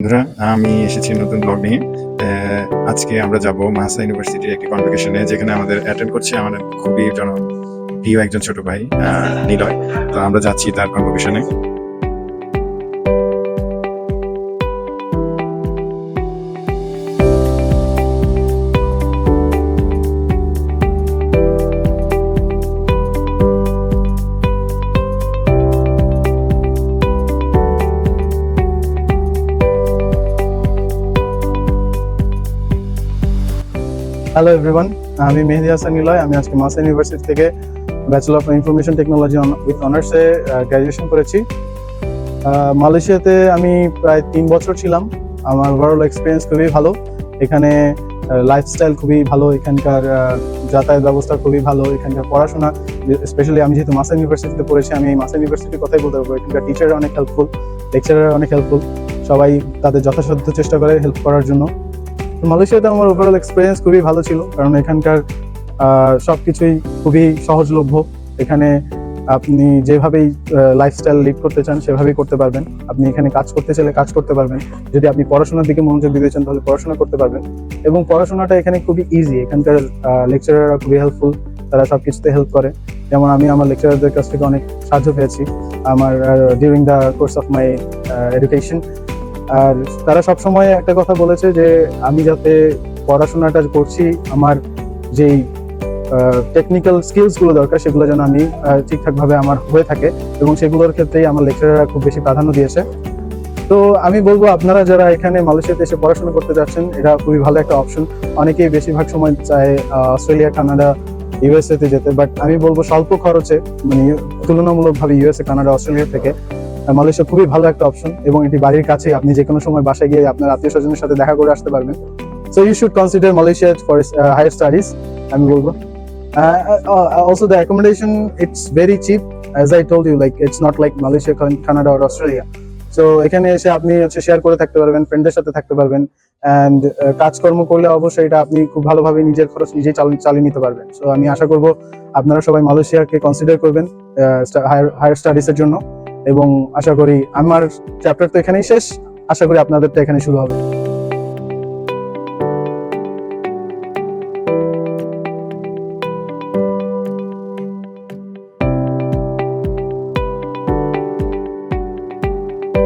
বন্ধুরা, আমি এসেছি নতুন ব্লগ নিয়ে। আজকে আমরা যাব মাহাসা ইউনিভার্সিটির একটি কনভোকেশনে, যেখানে আমাদের অ্যাটেন্ড করছে আমাদের খুবই প্রিয় একজন ছোট ভাই নিলয়। তো আমরা যাচ্ছি তার কনভোকেশনে। হ্যালো এভরিওয়ান, আমি মেহেদি হাসান নিলয়। আমি আজকে মাহাসা ইউনিভার্সিটি থেকে bachelor of information technology with অনার্সে গ্র্যাজুয়েশন করেছি। মালয়েশিয়াতে আমি প্রায় 3 বছর ছিলাম। আমার ওভারঅল এক্সপিরিয়েন্স খুবই ভালো। এখানে লাইফস্টাইল খুবই ভালো, এখানকার যাতায়াত ব্যবস্থা খুবই ভালো, এখানকার পড়াশোনা, স্পেশালি আমি যেহেতু মাহাসা ইউনিভার্সিটিতে পড়েছি, আমি মাহাসা ইউনিভার্সিটির কথাই বলতে পারবো। এখানকার টিচাররা অনেক হেল্পফুল, লেকচারাররা অনেক হেল্পফুল, সবাই তাদের যথাসাধ্য চেষ্টা করে হেল্প করার জন্য। মালয়েশিয়াতে আমার ওভারঅল এক্সপিরিয়েন্স খুবই ভালো ছিল, কারণ এখানকার সবকিছুই খুবই সহজলভ্য। এখানে আপনি যেভাবেই লাইফস্টাইল লিড করতে চান সেভাবেই করতে পারবেন। আপনি এখানে কাজ করতে চাইলে কাজ করতে পারবেন। যদি আপনি পড়াশোনার দিকে মনোযোগ দিতে চান তাহলে পড়াশোনা করতে পারবেন। এবং পড়াশোনাটা এখানে খুবই ইজি। এখানকার লেকচারাররা খুবই হেল্পফুল, তারা সবকিছুতে হেল্প করে। যেমন আমি আমার লেকচারারদের কাছ থেকে অনেক সাহায্য পেয়েছি আমার during the course of my education. আর তারা সবসময় একটা কথা বলেছে যে আমি যাতে পড়াশোনাটা করছি, আমার যেই টেকনিক্যাল স্কিলসগুলো দরকার সেগুলো যেন আমি ঠিকঠাকভাবে আমার হয়ে থাকে, এবং সেগুলোর ক্ষেত্রেই আমার লেকচারাররা খুব বেশি প্রাধান্য দিয়েছে। তো আমি বলবো আপনারা যারা এখানে মালয়েশিয়াতে এসে পড়াশোনা করতে যাচ্ছেন, এটা খুবই ভালো একটা অপশন। অনেকেই বেশিরভাগ সময় চায় অস্ট্রেলিয়া, কানাডা, ইউএসএ তে যেতে, বাট আমি বলবো স্বল্প খরচে, মানে তুলনামূলকভাবে ইউএসএ, কানাডা, অস্ট্রেলিয়া থেকে মালয়েশিয়া খুবই ভালো একটা অপশন। এবং এটি বাড়ির কাছে, আপনি যে কোনো সময় বাসায় গিয়ে আপনার আত্মীয় স্বজনের সাথে দেখা করে আসতে পারবেন। So you should consider Malaysia for higher studies, আমি বলবো। Also the accommodation, it's very cheap, as I told you, like it's not like Malaysia, Canada or Australia. So এখানে এসে আপনি শেয়ার করে থাকতে পারবেন, ফ্রেন্ডদের সাথে থাকতে পারবেন, অ্যান্ড কাজকর্ম করলে অবশ্যই এটা আপনি খুব ভালোভাবে নিজের খরচ নিজেই চালিয়ে নিতে পারবেন। সো আমি আশা করব আপনারা সবাই মালয়েশিয়াকে কনসিডার করবেন হায়ার স্টাডিজের জন্য। এবং আশা করি আমার চ্যাপ্টার তো এখানেই শেষ, আশা করি আপনাদেরটা এখানে শুরু হবে।